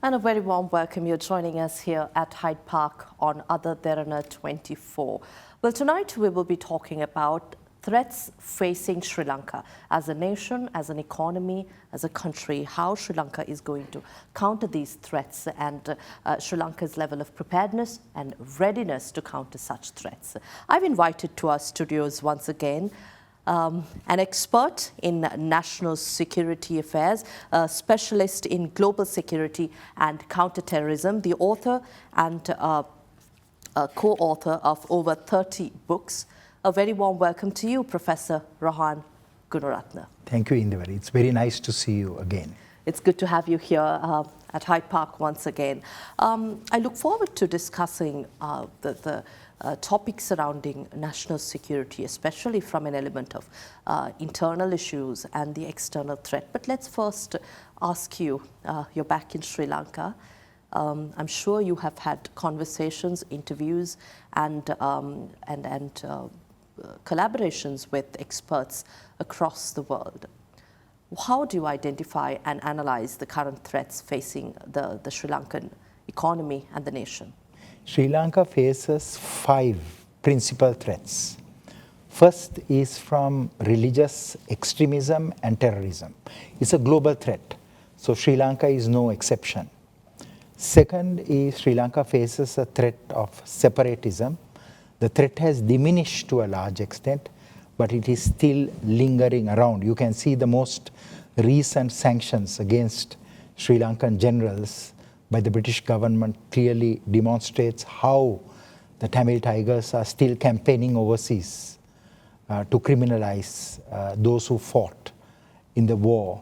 And a very warm welcome. You're joining us here at Hyde Park on Other Derana 24. Well, tonight we will be talking about threats facing Sri Lanka as a nation, as an economy, as a country, how Sri Lanka is going to counter these threats and Sri Lanka's level of preparedness and readiness to counter such threats. I've invited to our studios once again an expert in national security affairs, a specialist in global security and counterterrorism, the author and co-author of over 30 books. A very warm welcome to you, Professor Rohan Gunaratne. Thank you, Indeewari. It's very nice to see you again. It's good to have you here at Hyde Park once again. I look forward to discussing the topics surrounding national security, especially from an element of internal issues and the external threat. But let's first ask you, you're back in Sri Lanka. I'm sure you have had conversations, interviews, and collaborations with experts across the world. How do you identify and analyze the current threats facing the Sri Lankan economy and the nation? Sri Lanka faces 5 principal threats. First is from religious extremism and terrorism. It's a global threat, so Sri Lanka is no exception. Second is Sri Lanka faces a threat of separatism. The threat has diminished to a large extent, but it is still lingering around. You can see the most recent sanctions against Sri Lankan generals by the British government clearly demonstrates how the Tamil Tigers are still campaigning overseas to criminalize those who fought in the war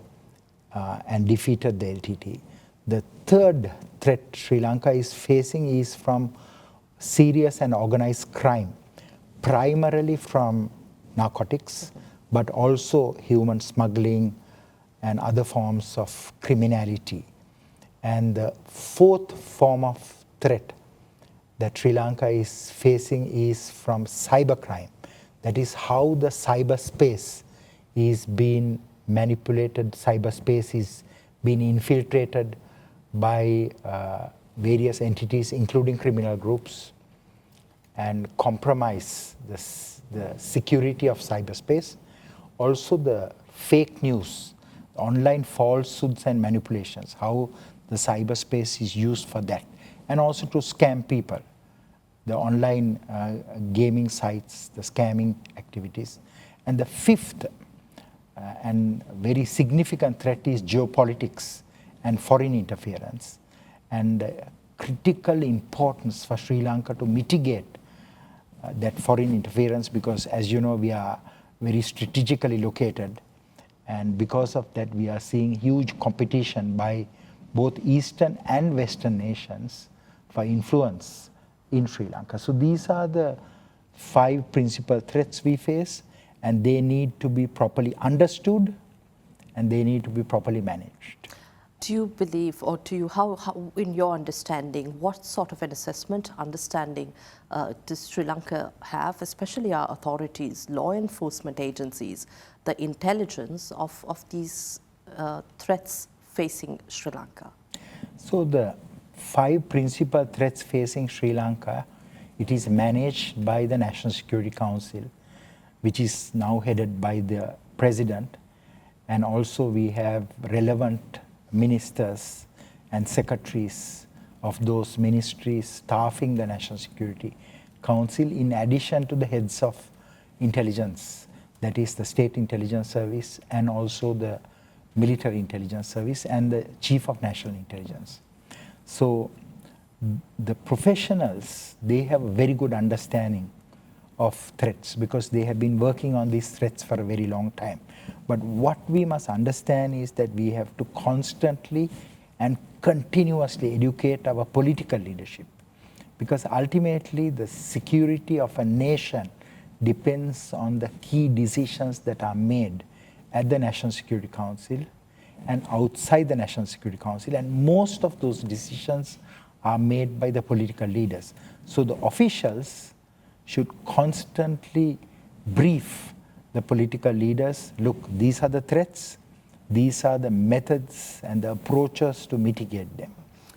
and defeated the LTT. The third threat Sri Lanka is facing is from serious and organized crime, primarily from narcotics, but also human smuggling and other forms of criminality. And the fourth form of threat that Sri Lanka is facing is from cybercrime. That is how the cyberspace is being manipulated, cyberspace is being infiltrated by various entities, including criminal groups, and compromise the security of cyberspace. Also the fake news, online falsehoods and manipulations, how the cyberspace is used for that, and also to scam people, the online gaming sites, the scamming activities. And the fifth and very significant threat is geopolitics and foreign interference, and critical importance for Sri Lanka to mitigate that foreign interference, because as you know, we are very strategically located, and because of that we are seeing huge competition by both Eastern and Western nations for influence in Sri Lanka. So these are the 5 principal threats we face, and they need to be properly understood and they need to be properly managed. Do you believe, or do you, how in your understanding, what sort of an assessment, understanding does Sri Lanka have, especially our authorities, law enforcement agencies, the intelligence of these threats facing Sri Lanka? So the 5 principal threats facing Sri Lanka, it is managed by the National Security Council, which is now headed by the President, and also we have relevant ministers and secretaries of those ministries staffing the National Security Council, in addition to the heads of intelligence, that is the State Intelligence Service and also the Military Intelligence Service and the Chief of National Intelligence. So the professionals, they have a very good understanding of threats because they have been working on these threats for a very long time. But what we must understand is that we have to constantly and continuously educate our political leadership, because ultimately the security of a nation depends on the key decisions that are made at the National Security Council and outside the National Security Council, and most of those decisions are made by the political leaders. So the officials should constantly brief the political leaders, look, these are the threats, these are the methods and the approaches to mitigate them.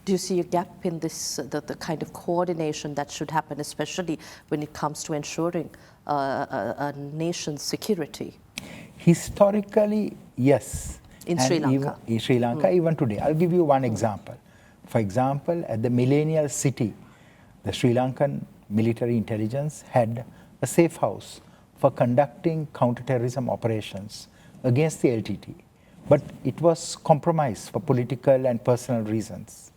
Do you see a gap in this, the kind of coordination that should happen, especially when it comes to ensuring a nation's security? Historically, yes. In Sri Lanka? In Sri Lanka, even today. I'll give you one example. For example, at the Millennial City, the Sri Lankan military intelligence had a safe house for conducting counterterrorism operations against the LTT. But it was compromised for political and personal reasons.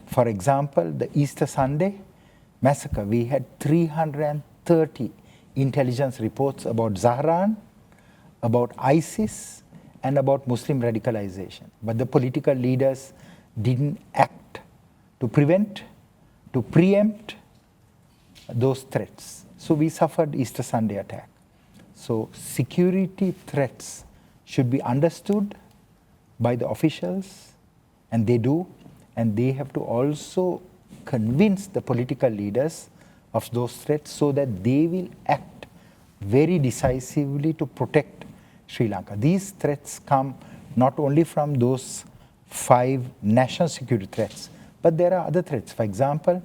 For example, the Easter Sunday massacre, we had 330 intelligence reports about Zaharan, about ISIS, and about Muslim radicalization. But the political leaders didn't act to prevent, to preempt those threats. So we suffered Easter Sunday attack. So security threats should be understood by the officials, and they do, and they have to also convince the political leaders of those threats so that they will act very decisively to protect Sri Lanka. These threats come not only from those 5 national security threats, but there are other threats. For example,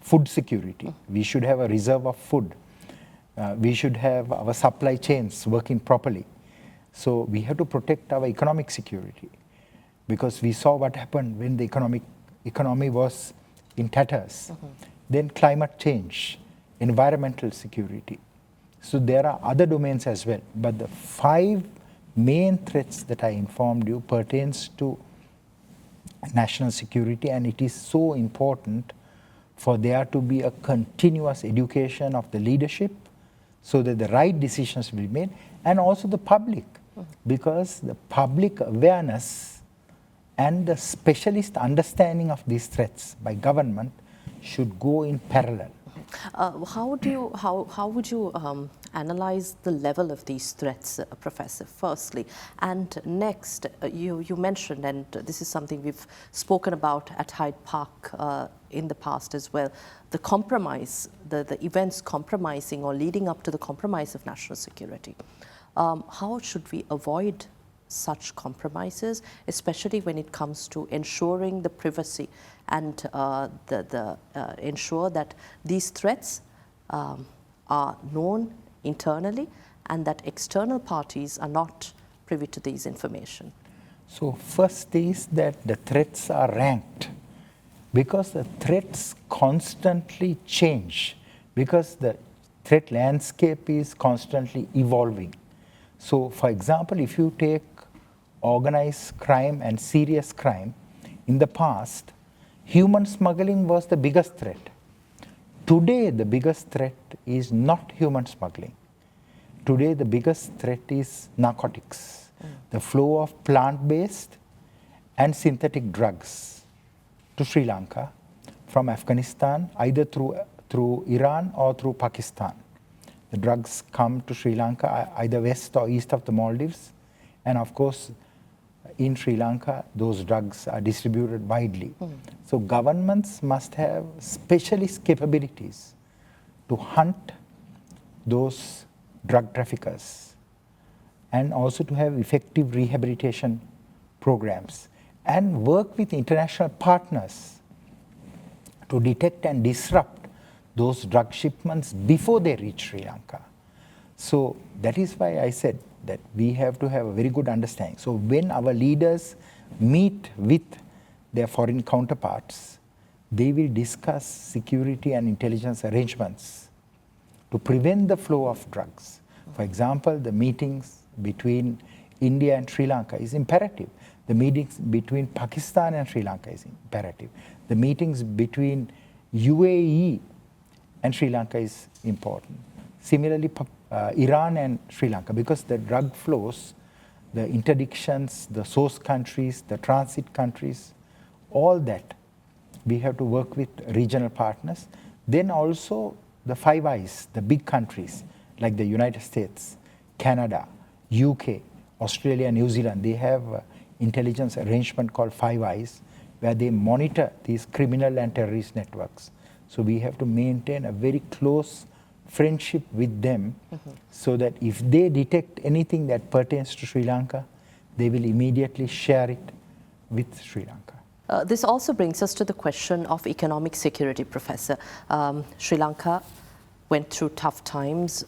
food security. We should have a reserve of food. We should have our supply chains working properly. So we have to protect our economic security, because we saw what happened when the economy was in tatters. Then climate change, environmental security. So there are other domains as well. But the 5 main threats that I informed you pertains to national security, and it is so important for there to be a continuous education of the leadership so that the right decisions will be made, and also the public, because the public awareness and the specialist understanding of these threats by government should go in parallel. How would you analyze the level of these threats, Professor, firstly? And next, you mentioned, and this is something we've spoken about at Hyde Park in the past as well, the compromise, the events compromising or leading up to the compromise of national security. How should we avoid such compromises, especially when it comes to ensuring the privacy and ensure that these threats are known internally and that external parties are not privy to these information? So first is that the threats are ranked, because the threats constantly change, because the threat landscape is constantly evolving. So for example, if you take organized crime and serious crime, in the past, human smuggling was the biggest threat. Today, the biggest threat is not human smuggling. Today, the biggest threat is narcotics, the flow of plant-based and synthetic drugs to Sri Lanka from Afghanistan, either through Iran or through Pakistan. The drugs come to Sri Lanka either west or east of the Maldives, and of course, in Sri Lanka, those drugs are distributed widely. So governments must have specialist capabilities to hunt those drug traffickers, and also to have effective rehabilitation programs, and work with international partners to detect and disrupt those drug shipments before they reach Sri Lanka. So that is why I said that we have to have a very good understanding. So when our leaders meet with their foreign counterparts, they will discuss security and intelligence arrangements to prevent the flow of drugs. For example, the meetings between India and Sri Lanka is imperative. The meetings between Pakistan and Sri Lanka is imperative. The meetings between UAE and Sri Lanka is important. Similarly, Iran and Sri Lanka, because the drug flows, the interdictions, the source countries, the transit countries, all that we have to work with regional partners. Then also the Five Eyes, the big countries like the United States, Canada, UK, Australia, New Zealand, they have intelligence arrangement called Five Eyes, where they monitor these criminal and terrorist networks. So we have to maintain a very close friendship with them, so that if they detect anything that pertains to Sri Lanka, they will immediately share it with Sri Lanka. This also brings us to the question of economic security, Professor. Sri Lanka went through tough times,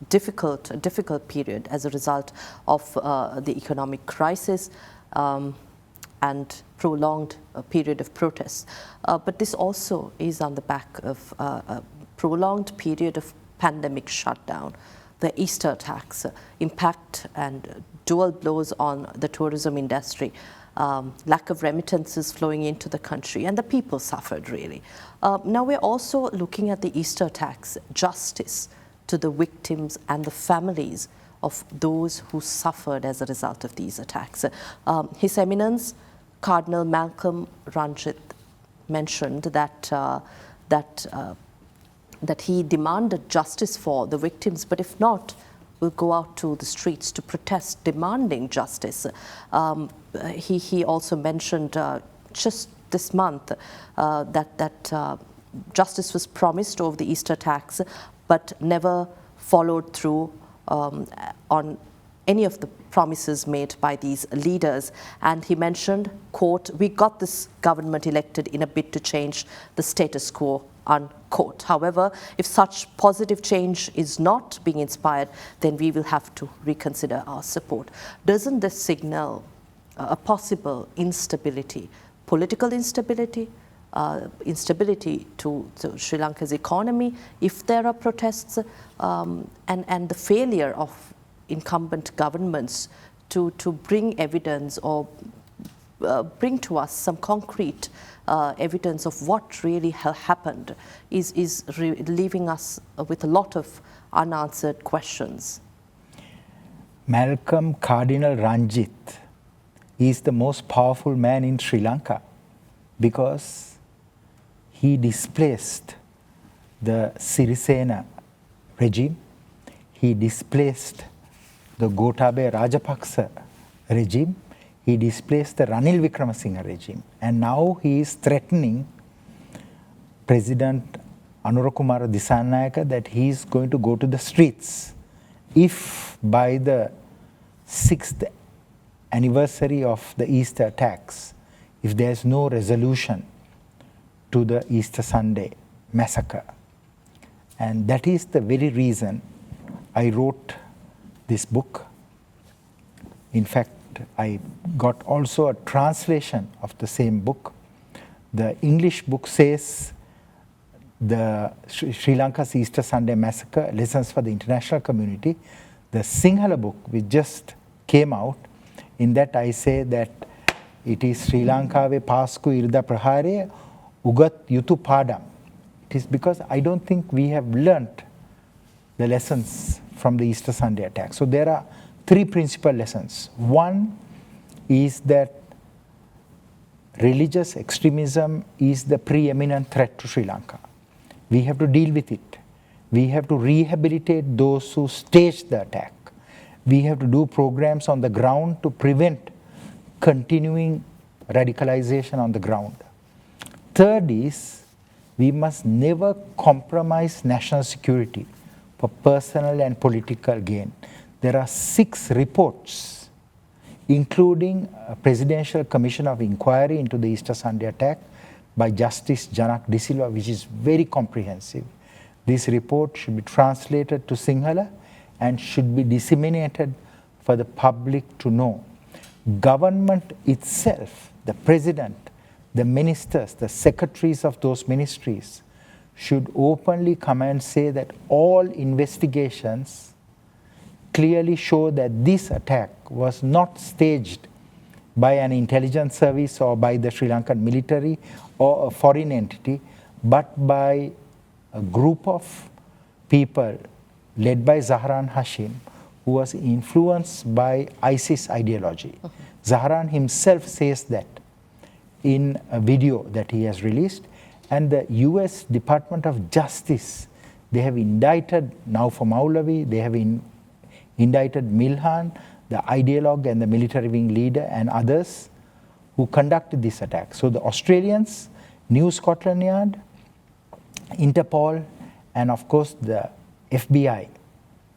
difficult period as a result of the economic crisis and prolonged period of protests. But this also is on the back of a prolonged period of pandemic shutdown, the Easter attacks, impact and dual blows on the tourism industry, lack of remittances flowing into the country, and the people suffered really. Now we're also looking at the Easter attacks, justice to the victims and the families of those who suffered as a result of these attacks. His Eminence, Cardinal Malcolm Ranjith, mentioned that that he demanded justice for the victims, but if not, will go out to the streets to protest, demanding justice. He also mentioned just this month that justice was promised over the Easter attacks, but never followed through on any of the promises made by these leaders. And he mentioned, quote, "We got this government elected in a bid to change the status quo," unquote. However, if such positive change is not being inspired, then we will have to reconsider our support. Doesn't this signal a possible instability, political instability, instability to Sri Lanka's economy if there are protests, and the failure of incumbent governments to bring evidence or bring to us some concrete evidence of what really happened is leaving us with a lot of unanswered questions. Malcolm Cardinal Ranjith is the most powerful man in Sri Lanka because he displaced the Sirisena regime, he displaced the Gotabaya Rajapaksa regime, he displaced the Ranil Wickremesinghe regime, and now he is threatening President Anurakumara Dissanayake that he is going to go to the streets if by the 6th anniversary of the Easter attacks, if there is no resolution to the Easter Sunday massacre. And that is the very reason I wrote this book. In fact, I got also a translation of the same book. The English book says the Sri Lanka's Easter Sunday massacre, lessons for the international community. The Sinhala book, which just came out, in that I say that it is Sri Lankave Pasku Irda Prahare Ugat Yutu Padam. It is because I don't think we have learnt the lessons from the Easter Sunday attack. So there are three principal lessons. One is that religious extremism is the preeminent threat to Sri Lanka. We have to deal with it. We have to rehabilitate those who staged the attack. We have to do programs on the ground to prevent continuing radicalization on the ground. Third is, we must never compromise national security for personal and political gain. There are 6 reports, including a Presidential Commission of Inquiry into the Easter Sunday attack by Justice Janak De Silva, which is very comprehensive. This report should be translated to Sinhala and should be disseminated for the public to know. Government itself, the president, the ministers, the secretaries of those ministries should openly come and say that all investigations clearly show that this attack was not staged by an intelligence service or by the Sri Lankan military or a foreign entity, but by a group of people led by Zaharan Hashim, who was influenced by ISIS ideology. Zaharan himself says that in a video that he has released, and the US Department of Justice, they have indicted now for Maulavi, they have indicted Milhan, the ideologue and the military wing leader and others who conducted this attack. So the Australians, New Scotland Yard, Interpol, and of course the FBI,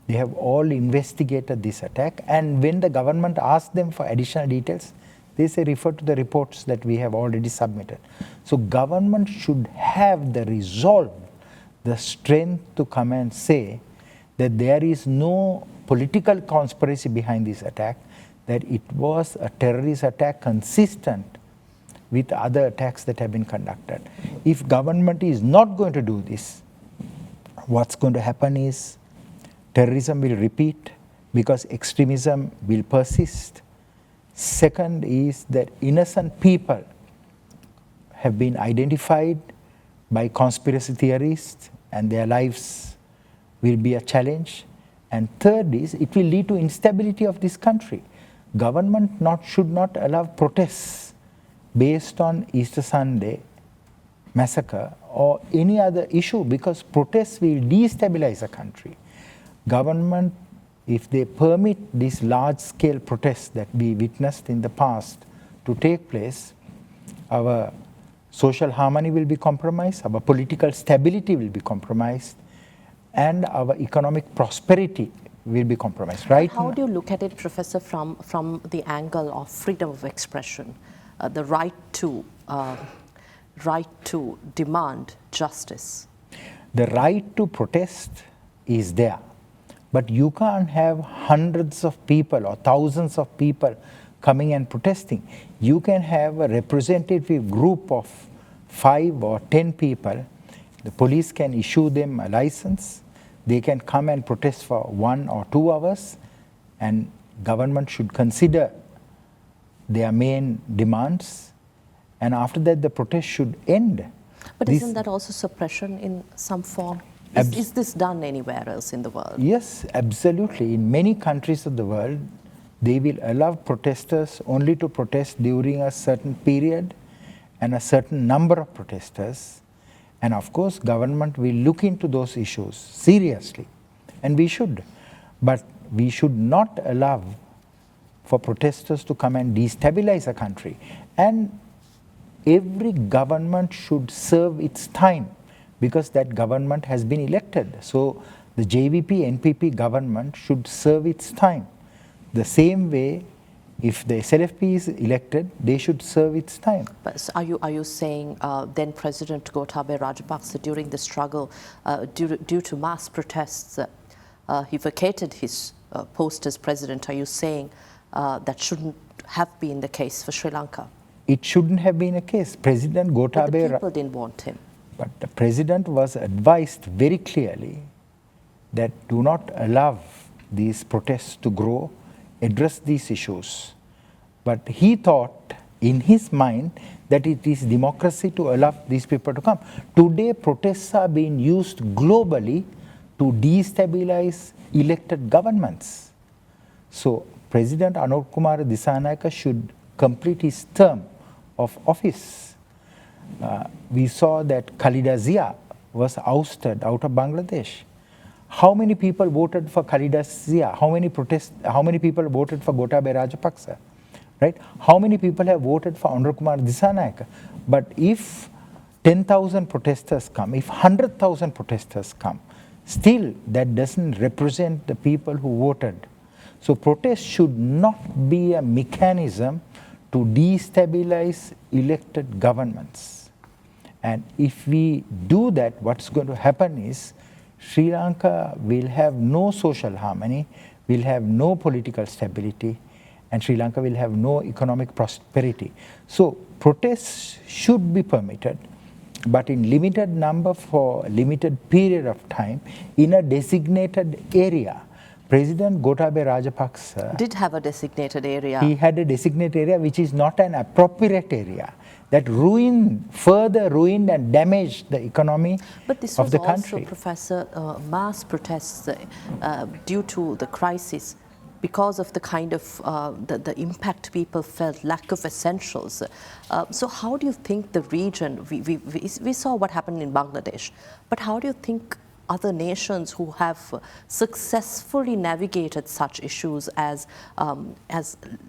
they have all investigated this attack, and when the government asked them for additional details, They say refer to the reports that we have already submitted. So government should have the resolve, the strength to come and say that there is no political conspiracy behind this attack, that it was a terrorist attack consistent with other attacks that have been conducted. If government is not going to do this, what's going to happen is terrorism will repeat because extremism will persist. Second is that innocent people have been identified by conspiracy theorists and their lives will be a challenge. And third is it will lead to instability of this country. Government should not allow protests based on Easter Sunday massacre or any other issue, because protests will destabilize a country. Government, if they permit these large-scale protests that we witnessed in the past to take place, our social harmony will be compromised, our political stability will be compromised, and our economic prosperity will be compromised. Right? How do you look at it, Professor, from the angle of freedom of expression, the right to demand justice? The right to protest is there, but you can't have hundreds of people or thousands of people coming and protesting. You can have a representative group of 5 or 10 people. The police can issue them a license. They can come and protest for 1 or 2 hours, and government should consider their main demands, and after that the protest should end. But isn't that also suppression in some form? Is this done anywhere else in the world? Yes, absolutely. In many countries of the world, they will allow protesters only to protest during a certain period and a certain number of protesters. And of course, government will look into those issues seriously, and we should. But we should not allow for protesters to come and destabilize a country. And every government should serve its time, because that government has been elected. So the JVP, NPP government should serve its time. The same way, if the SLFP is elected, they should serve its time. But are you saying then President Gotabaya Rajapaksa, during the struggle, due to mass protests, he vacated his post as president? Are you saying that shouldn't have been the case for Sri Lanka? It shouldn't have been a case. President Gotabaya... But the people didn't want him. But the president was advised very clearly that do not allow these protests to grow, address these issues. But he thought in his mind that it is democracy to allow these people to come. Today, protests are being used globally to destabilize elected governments. So, President Anup Kumar Dissanayake should complete his term of office. We saw that Khalida Zia was ousted out of Bangladesh. How many people voted for Khalida Zia? How many people voted for Gotabaya Rajapaksa? Right? How many people have voted for Anup Kumar Dissanayake? But if 10,000 protesters come, if 100,000 protesters come, still that doesn't represent the people who voted. So protest should not be a mechanism to destabilize elected governments. And if we do that, what's going to happen is Sri Lanka will have no social harmony, will have no political stability, and Sri Lanka will have no economic prosperity. So protests should be permitted, but in limited number for a limited period of time in a designated area. President Gotabaya Rajapaksa did have a designated area. He had a designated area which is not an appropriate area, that further ruined and damaged the economy of the country. But this was also, Professor, mass protests due to the crisis, because of the kind of the impact people felt, lack of essentials. So how do you think the region, we saw what happened in Bangladesh, but how do you think other nations who have successfully navigated such issues as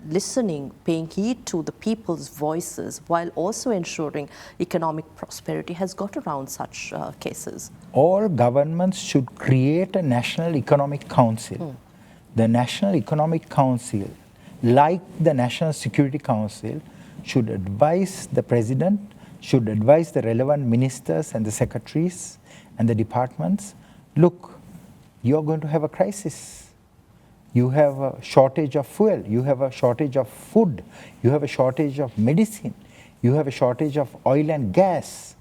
listening, paying heed to the people's voices while also ensuring economic prosperity has got around such cases? All governments should create a National Economic Council. The National Economic Council like the National Security Council, should advise the president, should advise the relevant ministers and the secretaries and the departments, look, you're going to have a crisis. You have a shortage of fuel, you have a shortage of food, you have a shortage of medicine, you have a shortage of oil and gas.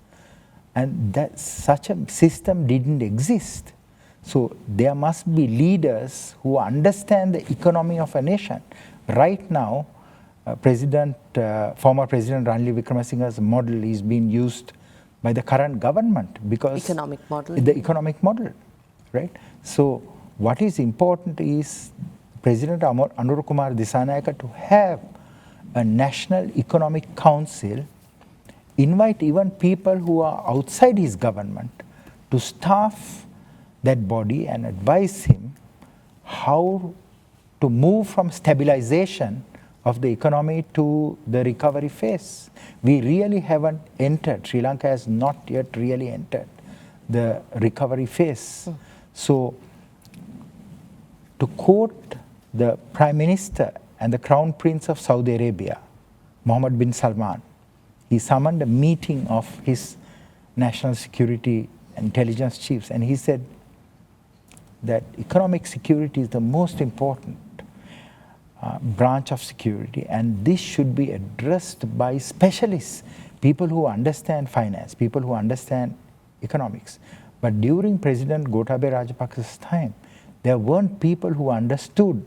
And that such a system didn't exist. So there must be leaders who understand the economy of a nation. Right now, former President Ranil Wickremesinghe's model is being used by the current government because economic model. The economic model, right? So what is important is President Anura Kumar Dissanayake to have a National Economic Council, invite even people who are outside his government to staff that body and advise him how to move from stabilization of the economy to the recovery phase. We really haven't entered, Sri Lanka has not yet really entered the recovery phase. So, to quote the Prime Minister and the Crown Prince of Saudi Arabia, Mohammed bin Salman, he summoned a meeting of his national security intelligence chiefs, and he said that economic security is the most important branch of security, and this should be addressed by specialists, people who understand finance, people who understand economics. But during President Gotabaya Rajapaksa's time, there weren't people who understood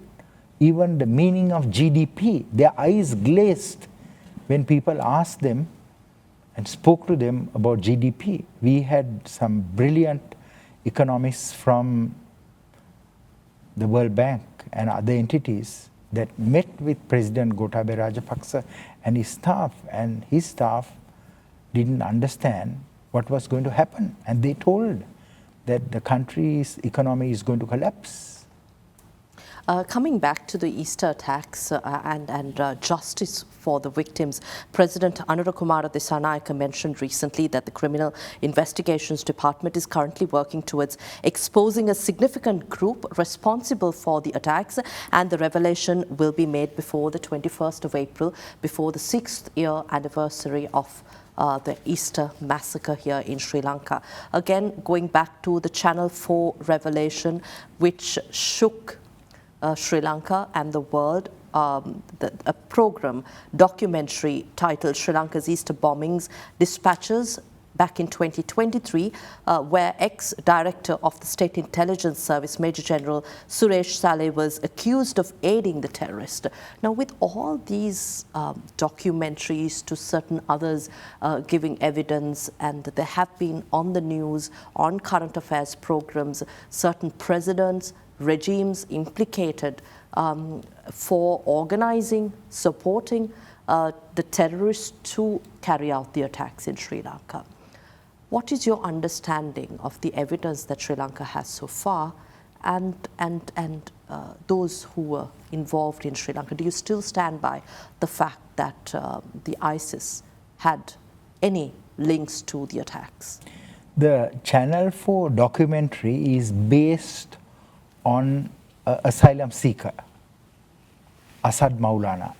even the meaning of GDP. Their eyes glazed when people asked them and spoke to them about GDP. We had some brilliant economists from the World Bank and other entities that met with President Gotabaya Rajapaksa and his staff didn't understand what was going to happen, and they told that the country's economy is going to collapse. Coming back to the Easter attacks and justice for the victims, President Anura Kumar Dissanayake mentioned recently that the Criminal Investigations Department is currently working towards exposing a significant group responsible for the attacks, and the revelation will be made before the 21st of April, before the 6th year anniversary of the Easter massacre here in Sri Lanka. Again, going back to the Channel 4 revelation, which shook Sri Lanka and the world, a documentary titled Sri Lanka's Easter Bombings Dispatches back in 2023, where ex-director of the State Intelligence Service, Major General Suresh Saleh, was accused of aiding the terrorist. Now, with all these documentaries to certain others giving evidence, and there have been on the news, on current affairs programs, certain presidents, regimes implicated for organizing, supporting the terrorists to carry out the attacks in Sri Lanka. What is your understanding of the evidence that Sri Lanka has so far, and those who were involved in Sri Lanka? Do you still stand by the fact that the ISIS had any links to the attacks? The Channel 4 documentary is based on an asylum seeker, Asad Maulana,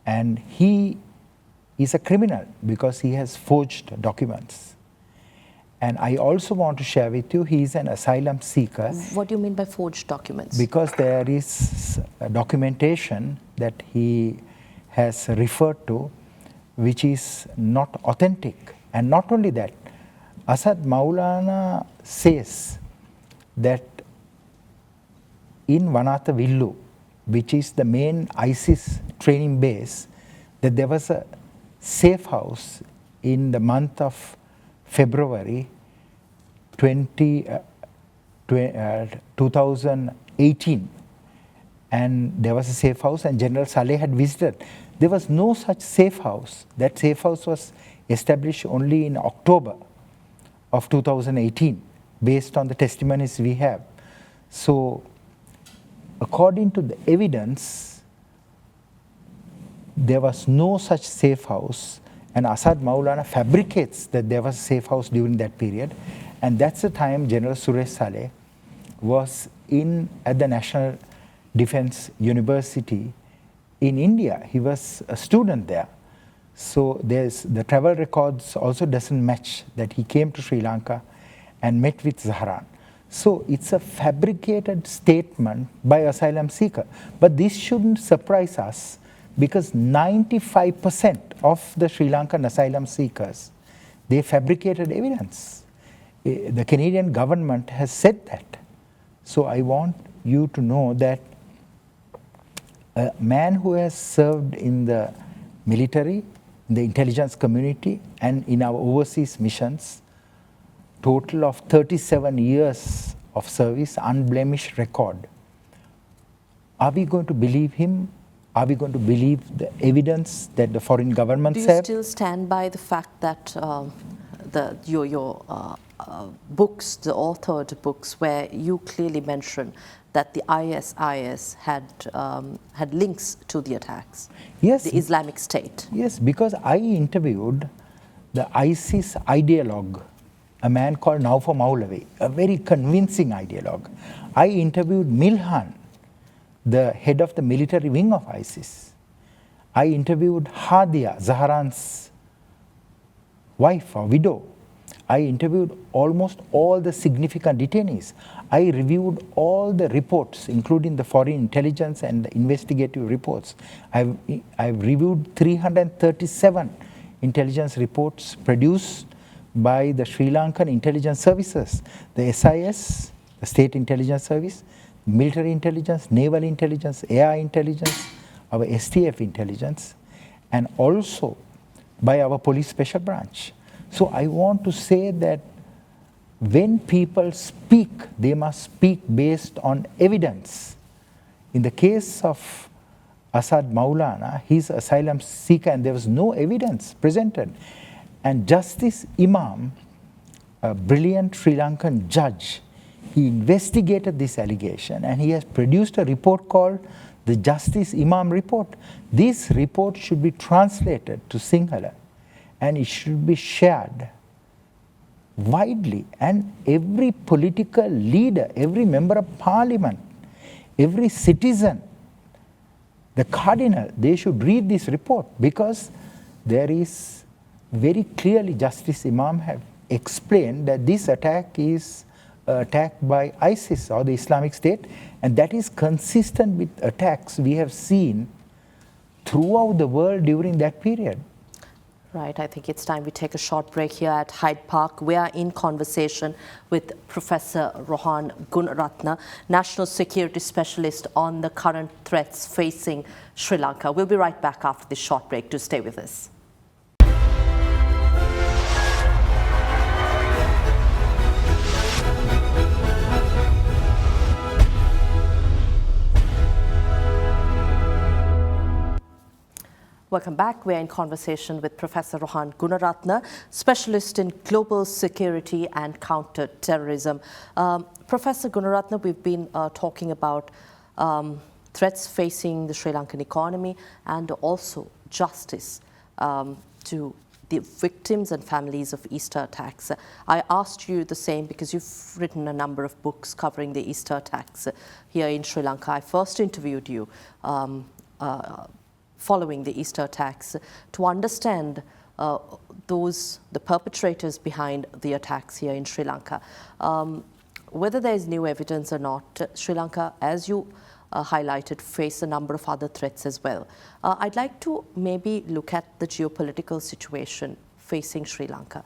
and he is a criminal because he has forged documents. And I also want to share with you, he is an asylum seeker. What do you mean by forged documents? Because there is a documentation that he has referred to which is not authentic. And not only that, Asad Maulana says that in Vanatha Villu, which is the main ISIS training base, that there was a safe house in the month of February 2018, and there was a safe house, and General Saleh had visited. There was no such safe house. That safe house was established only in October of 2018, based on the testimonies we have. So, according to the evidence, there was no such safe house, and Asad Maulana fabricates that there was a safe house during that period, and that's the time General Suresh Saleh was at the National Defense University in India. He was a student there. So the travel records also doesn't match that he came to Sri Lanka and met with Zaharan. So it's a fabricated statement by asylum seeker. But this shouldn't surprise us because 95% of the Sri Lankan asylum seekers, they fabricated evidence. The Canadian government has said that. So I want you to know that a man who has served in the military, in the intelligence community, and in our overseas missions, total of 37 years of service, unblemished record. Are we going to believe him? Are we going to believe the evidence that the foreign governments have? Do you still stand by the fact that your books, the authored books, where you clearly mention that the ISIS had links to the attacks? Yes. The Islamic State. Yes, because I interviewed the ISIS ideologue, a man called Naufal Maulavi, a very convincing ideologue. I interviewed Milhan, the head of the military wing of ISIS. I interviewed Hadia, Zaharan's wife or widow. I interviewed almost all the significant detainees. I reviewed all the reports, including the foreign intelligence and the investigative reports. I've reviewed 337 intelligence reports produced by the Sri Lankan intelligence services, the SIS, the State Intelligence Service, military intelligence, naval intelligence, air intelligence, our STF intelligence, and also by our police special branch. So I want to say that when people speak, they must speak based on evidence. In the case of Asad Maulana, he's an asylum seeker and there was no evidence presented. And Justice Imam, a brilliant Sri Lankan judge, he investigated this allegation and he has produced a report called the Justice Imam Report. This report should be translated to Sinhala and it should be shared widely, and every political leader, every member of parliament, every citizen, the cardinal, they should read this report because there is very clearly Justice Imam have explained that this attack is attack by ISIS or the Islamic State, and that is consistent with attacks we have seen throughout the world during that period. Right, I think it's time we take a short break here at Hyde Park. We are in conversation with Professor Rohan Gunaratne, National Security Specialist on the current threats facing Sri Lanka. We'll be right back after this short break. Do stay with us. Welcome back. We are in conversation with Professor Rohan Gunaratne, specialist in global security and counter-terrorism. Professor Gunaratne, we've been talking about threats facing the Sri Lankan economy and also justice to the victims and families of Easter attacks. I asked you the same because you've written a number of books covering the Easter attacks here in Sri Lanka. I first interviewed you following the Easter attacks to understand the perpetrators behind the attacks here in Sri Lanka. Whether there is new evidence or not, Sri Lanka, as you highlighted, face a number of other threats as well. I'd like to maybe look at the geopolitical situation facing Sri Lanka.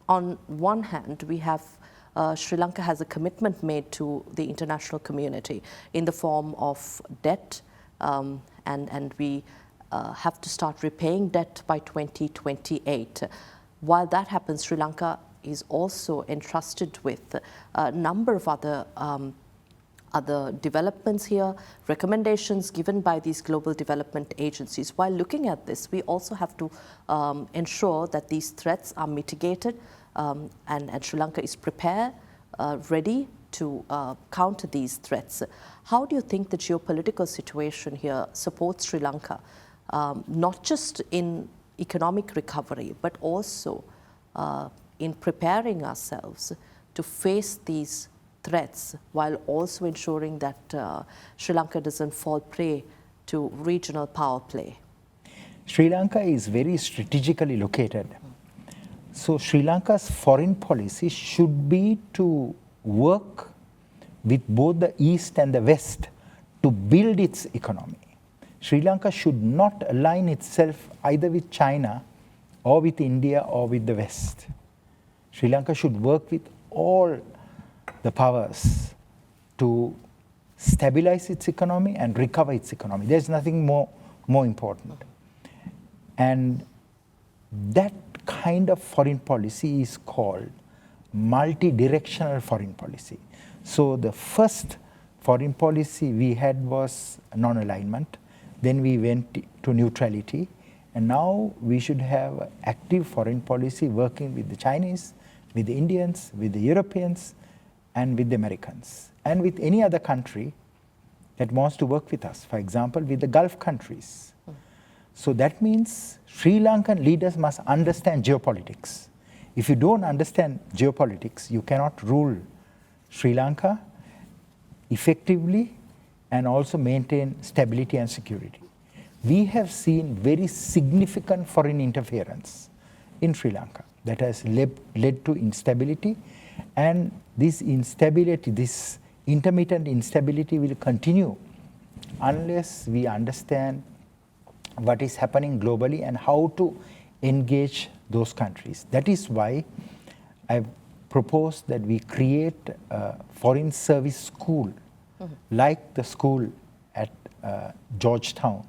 On one hand, we have Sri Lanka has a commitment made to the international community in the form of debt, and we have to start repaying debt by 2028. While that happens, Sri Lanka is also entrusted with a number of other developments here, recommendations given by these global development agencies. While looking at this, we also have to ensure that these threats are mitigated and Sri Lanka is prepared, ready to counter these threats. How do you think the geopolitical situation here supports Sri Lanka, not just in economic recovery, but also in preparing ourselves to face these threats while also ensuring that Sri Lanka doesn't fall prey to regional power play? Sri Lanka is very strategically located. So Sri Lanka's foreign policy should be to work with both the East and the West to build its economy. Sri Lanka should not align itself either with China or with India or with the West. Sri Lanka should work with all the powers to stabilize its economy and recover its economy. There's nothing more important. And that kind of foreign policy is called multi-directional foreign policy. So the first foreign policy we had was non-alignment. Then we went to neutrality. And now we should have active foreign policy working with the Chinese, with the Indians, with the Europeans, and with the Americans, and with any other country that wants to work with us. For example, with the Gulf countries. So that means Sri Lankan leaders must understand geopolitics. If you don't understand geopolitics, you cannot rule Sri Lanka effectively and also maintain stability and security. We have seen very significant foreign interference in Sri Lanka that has led to instability, and this instability, this intermittent instability will continue unless we understand what is happening globally and how to engage those countries. That is why I've proposed that we create a foreign service school, like the school at Georgetown,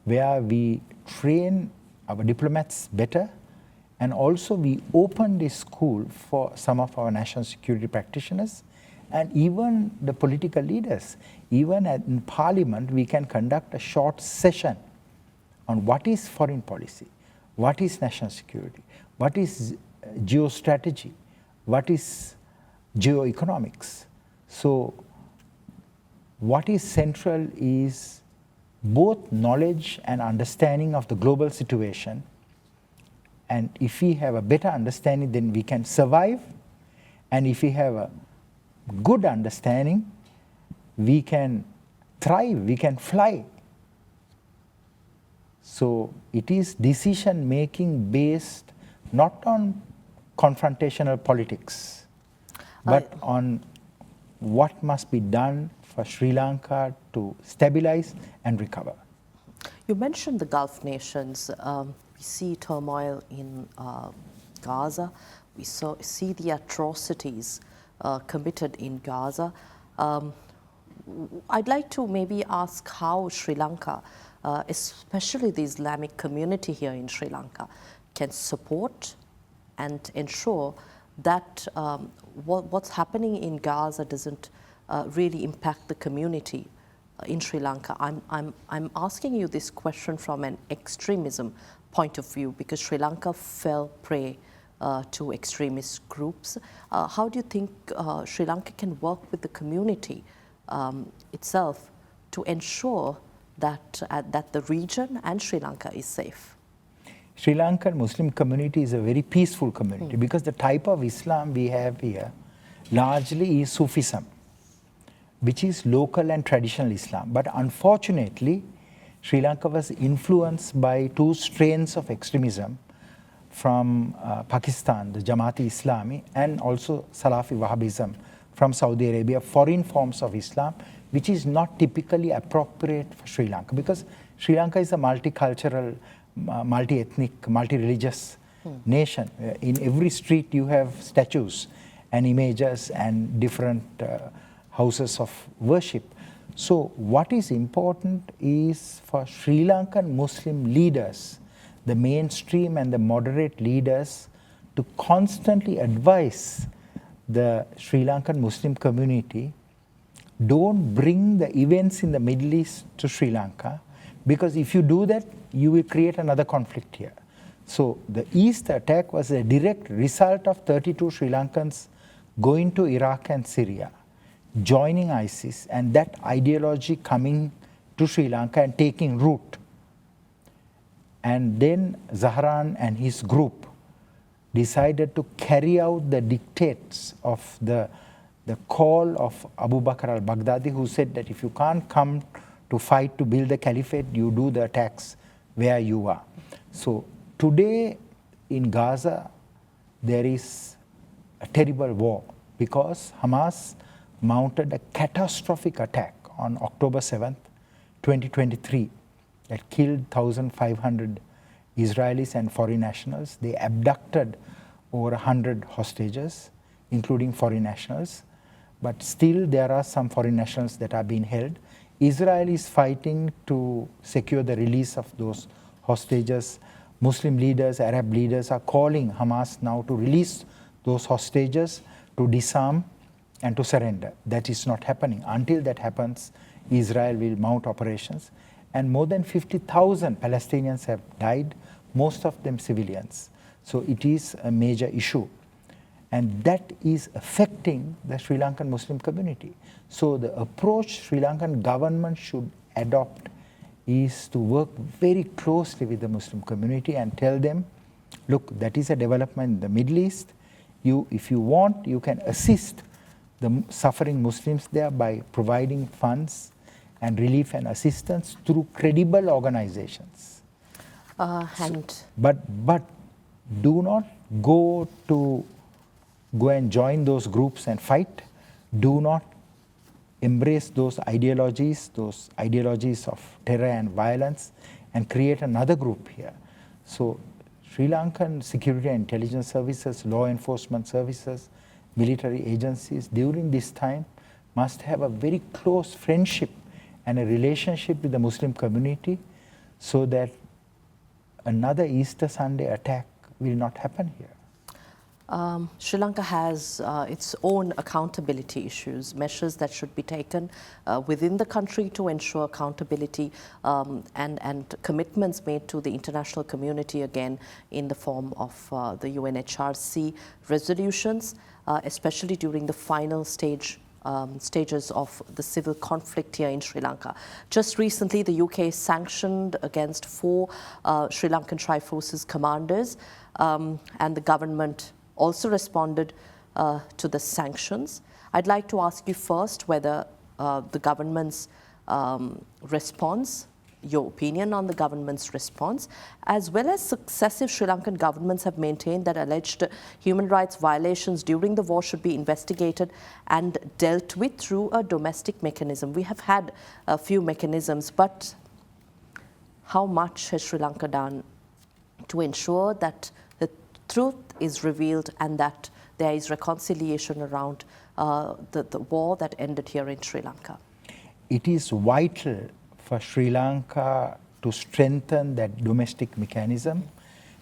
where we train our diplomats better, and also we open this school for some of our national security practitioners and even the political leaders. Even in Parliament, we can conduct a short session on what is foreign policy, what is national security, what is geostrategy, what is geoeconomics. So what is central is both knowledge and understanding of the global situation. And if we have a better understanding, then we can survive. And if we have a good understanding, we can thrive, we can fly. So it is decision making based not on confrontational politics, but on what must be done for Sri Lanka to stabilize and recover. You mentioned the Gulf nations. We see turmoil in Gaza. We see the atrocities committed in Gaza. I'd like to maybe ask how Sri Lanka, especially the Islamic community here in Sri Lanka, can support and ensure that what's happening in Gaza doesn't really impact the community in Sri Lanka. I'm asking you this question from an extremism point of view, because Sri Lanka fell prey to extremist groups. How do you think Sri Lanka can work with the community itself to ensure that that the region and Sri Lanka is safe? Sri Lankan Muslim community is a very peaceful community because the type of Islam we have here largely is Sufism, which is local and traditional Islam. But unfortunately, Sri Lanka was influenced by two strains of extremism from Pakistan, the Jamaat-e-Islami, and also Salafi Wahhabism from Saudi Arabia, foreign forms of Islam, which is not typically appropriate for Sri Lanka, because Sri Lanka is a multicultural, multi-ethnic, multi-religious nation. In every street you have statues and images and different houses of worship. So what is important is for Sri Lankan Muslim leaders, the mainstream and the moderate leaders, to constantly advise the Sri Lankan Muslim community, don't bring the events in the Middle East to Sri Lanka, because if you do that, you will create another conflict here. So the East attack was a direct result of 32 Sri Lankans going to Iraq and Syria, joining ISIS, and that ideology coming to Sri Lanka and taking root. And then Zaharan and his group decided to carry out the dictates of the call of Abu Bakr al-Baghdadi, who said that if you can't come to fight to build the caliphate, you do the attacks where you are. So today in Gaza, there is a terrible war because Hamas mounted a catastrophic attack on October 7th, 2023, that killed 1,500 Israelis and foreign nationals. They abducted over 100 hostages, including foreign nationals. But still, there are some foreign nationals that are being held. Israel is fighting to secure the release of those hostages. Muslim leaders, Arab leaders are calling Hamas now to release those hostages, to disarm and to surrender. That is not happening. Until that happens, Israel will mount operations. And more than 50,000 Palestinians have died, most of them civilians. So it is a major issue. And that is affecting the Sri Lankan Muslim community. So the approach Sri Lankan government should adopt is to work very closely with the Muslim community and tell them, look, that is a development in the Middle East. If you want, you can assist the suffering Muslims there by providing funds and relief and assistance through credible organizations. But do not go and join those groups and fight. Do not embrace those ideologies of terror and violence, and create another group here. So Sri Lankan security and intelligence services, law enforcement services, military agencies during this time must have a very close friendship and a relationship with the Muslim community so that another Easter Sunday attack will not happen here. Sri Lanka has its own accountability issues, measures that should be taken within the country to ensure accountability and commitments made to the international community, again in the form of the UNHRC resolutions, especially during the final stages of the civil conflict here in Sri Lanka. Just recently, the UK sanctioned against 4 Sri Lankan Triforces commanders, and the government also responded to the sanctions. I'd like to ask you first whether the government's response, your opinion on the government's response, as well as successive Sri Lankan governments have maintained that alleged human rights violations during the war should be investigated and dealt with through a domestic mechanism. We have had a few mechanisms, but how much has Sri Lanka done to ensure that the truth is revealed and that there is reconciliation around the war that ended here in Sri Lanka? It is vital for Sri Lanka to strengthen that domestic mechanism,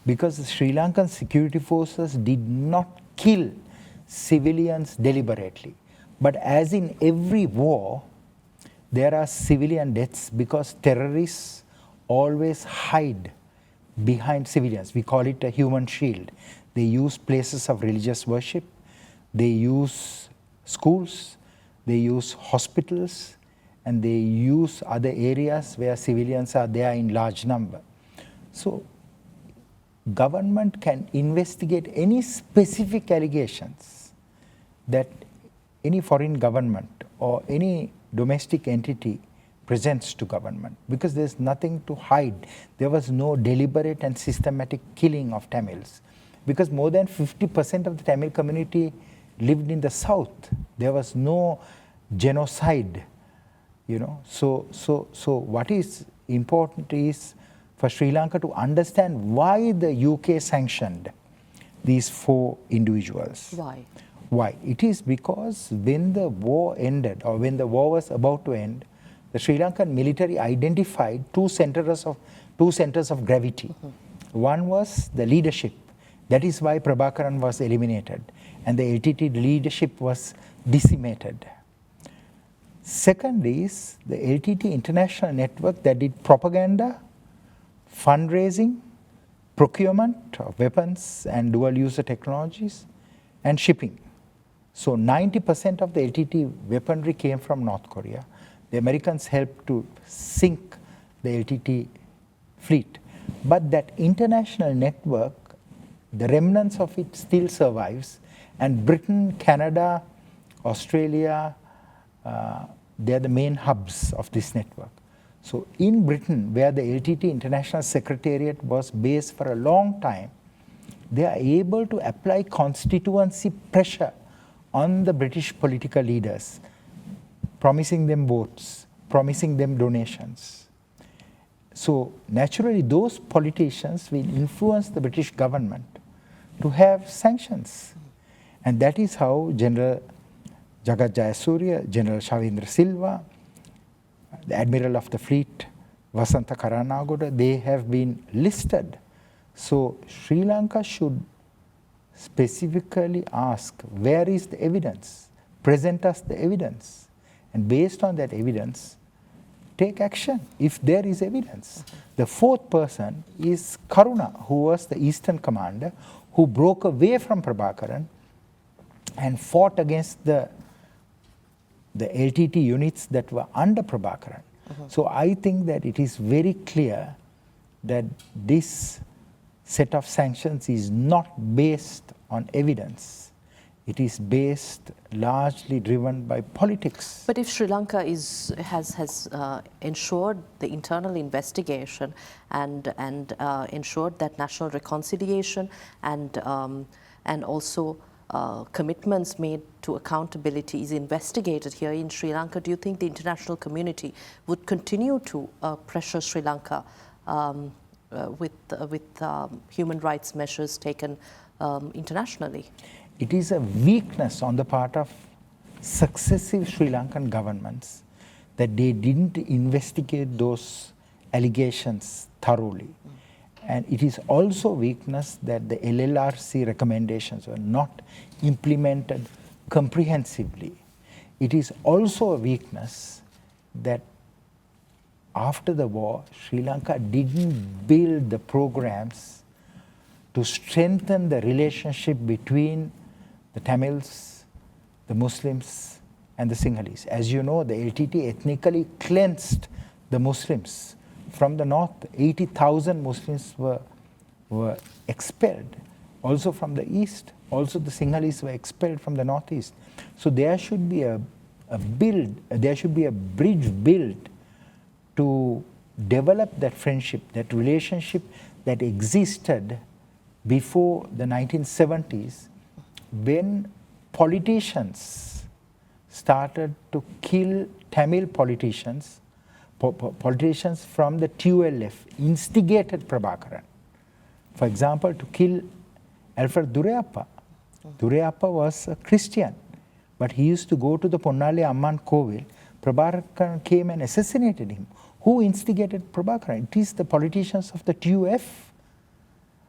because the Sri Lankan security forces did not kill civilians deliberately. But as in every war, there are civilian deaths because terrorists always hide behind civilians. We call it a human shield. They use places of religious worship, they use schools, they use hospitals, and they use other areas where civilians are there in large number. So government can investigate any specific allegations that any foreign government or any domestic entity presents to government, because there's nothing to hide. There was no deliberate and systematic killing of Tamils, because more than 50% of the Tamil community lived in the south. There was no genocide. So what is important is for Sri Lanka to understand why the UK sanctioned these 4 individuals. Why? It is because when the war ended, or when the war was about to end, the Sri Lankan military identified two centers of gravity. One was the leadership. That is why Prabhakaran was eliminated, and the LTT leadership was decimated. Second is the LTT international network that did propaganda, fundraising, procurement of weapons and dual-user technologies, and shipping. So 90% of the LTT weaponry came from North Korea. The Americans helped to sink the LTT fleet. But that international network, the remnants of it still survives, and Britain, Canada, Australia, they're the main hubs of this network. So in Britain, where the LTT International Secretariat was based for a long time, they are able to apply constituency pressure on the British political leaders, promising them votes, promising them donations. So naturally, those politicians will influence the British government to have sanctions. And that is how General Jagat Jayasuriya, General Shavindra Silva, the Admiral of the Fleet, Vasantha Karanagoda, they have been listed. So Sri Lanka should specifically ask, where is the evidence? Present us the evidence. And based on that evidence, take action if there is evidence. The fourth person is Karuna, who was the Eastern commander, who broke away from Prabhakaran and fought against the LTT units that were under Prabhakaran. So I think that it is very clear that this set of sanctions is not based on evidence. It is based, largely driven by politics. But if Sri Lanka has ensured the internal investigation and ensured that national reconciliation and also commitments made to accountability is investigated here in Sri Lanka, do you think the international community would continue to pressure Sri Lanka with human rights measures taken internationally? It is a weakness on the part of successive Sri Lankan governments that they didn't investigate those allegations thoroughly. And it is also weakness that the LLRC recommendations were not implemented comprehensively. It is also a weakness that after the war, Sri Lanka didn't build the programs to strengthen the relationship between the Tamils, the Muslims, and the Sinhalese. As you know, the LTT ethnically cleansed the Muslims. From the north, 80,000 Muslims were expelled. Also from the east, also the Sinhalese were expelled from the northeast. So there should be a bridge built to develop that friendship, that relationship that existed before the 1970s, when politicians started to kill Tamil politicians from the TULF, instigated Prabhakaran. For example, to kill Alfred Durayappa. Durayappa was a Christian, but he used to go to the Ponnale Amman Kovil. Prabhakaran came and assassinated him. Who instigated Prabhakaran? It is the politicians of the TUF.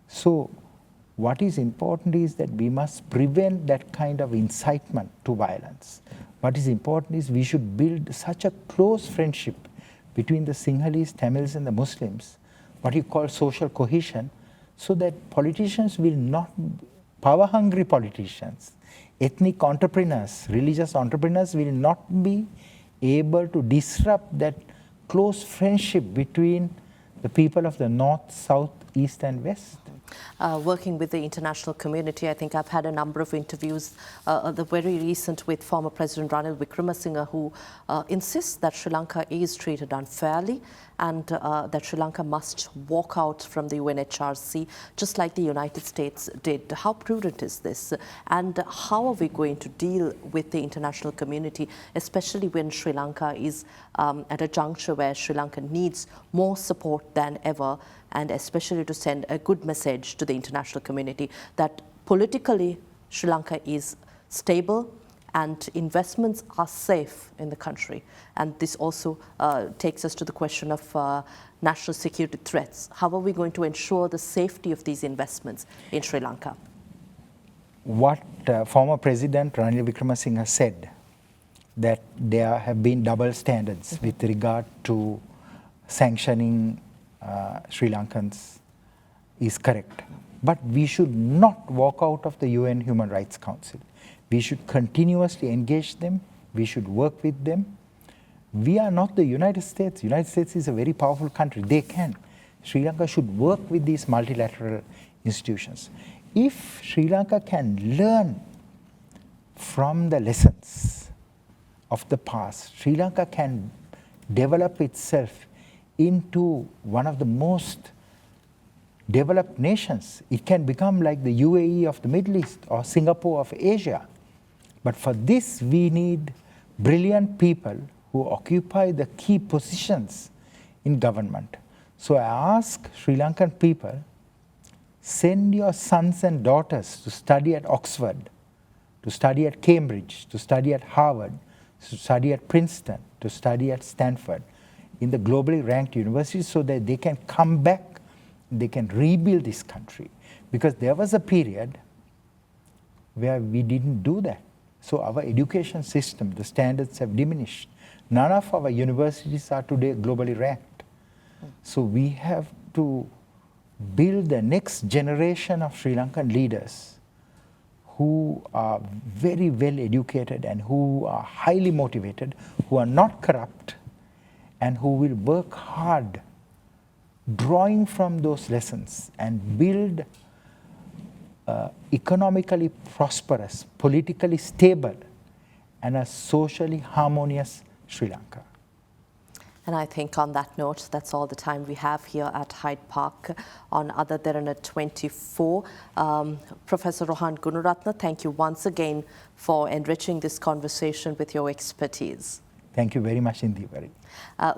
So what is important is that we must prevent that kind of incitement to violence. What is important is we should build such a close friendship between the Sinhalese, Tamils and the Muslims, what you call social cohesion, so that politicians will not, power-hungry politicians, ethnic entrepreneurs, religious entrepreneurs will not be able to disrupt that close friendship between the people of the north, south, east and west. Working with the international community, I think I've had a number of interviews, the very recent with former President Ranil Wickremesinghe, who insists that Sri Lanka is treated unfairly and that Sri Lanka must walk out from the UNHRC, just like the United States did. How prudent is this? And how are we going to deal with the international community, especially when Sri Lanka is at a juncture where Sri Lanka needs more support than ever, and especially to send a good message to the international community that politically Sri Lanka is stable and investments are safe in the country. And this also takes us to the question of national security threats. How are we going to ensure the safety of these investments in Sri Lanka? What former President Ranil Wickremesinghe said, that there have been double standards with regard to sanctioning Sri Lankans is correct. But we should not walk out of the UN Human Rights Council. We should continuously engage them. We should work with them. We are not the United States. United States is a very powerful country. They can. Sri Lanka should work with these multilateral institutions. If Sri Lanka can learn from the lessons of the past, Sri Lanka can develop itself into one of the most developed nations. It can become like the UAE of the Middle East or Singapore of Asia. But for this, we need brilliant people who occupy the key positions in government. So I ask Sri Lankan people, send your sons and daughters to study at Oxford, to study at Cambridge, to study at Harvard, to study at Princeton, to study at Stanford, in the globally ranked universities, so that they can come back, they can rebuild this country. Because there was a period where we didn't do that. So our education system, the standards have diminished. None of our universities are today globally ranked. So we have to build the next generation of Sri Lankan leaders who are very well educated and who are highly motivated, who are not corrupt, and who will work hard drawing from those lessons and build economically prosperous, politically stable, and a socially harmonious Sri Lanka. And I think on that note, that's all the time we have here at Hyde Park on Other Derana 24. Professor Rohan Gunaratne, thank you once again for enriching this conversation with your expertise. Thank you very much, Indeewari.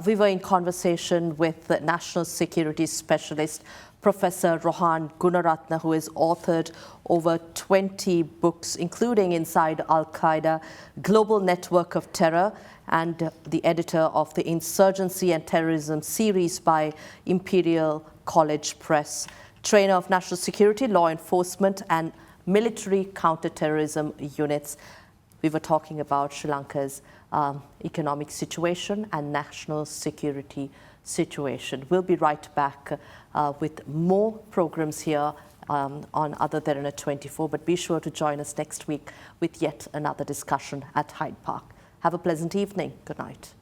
We were in conversation with the National Security Specialist, Professor Rohan Gunaratne, who has authored over 20 books, including Inside Al-Qaeda, Global Network of Terror, and the editor of the Insurgency and Terrorism series by Imperial College Press, trainer of national security, law enforcement, and military counterterrorism units. We were talking about Sri Lanka's economic situation and national security situation. We'll be right back with more programs here on Other Derana 24, but be sure to join us next week with yet another discussion at Hyde Park. Have a pleasant evening. Good night.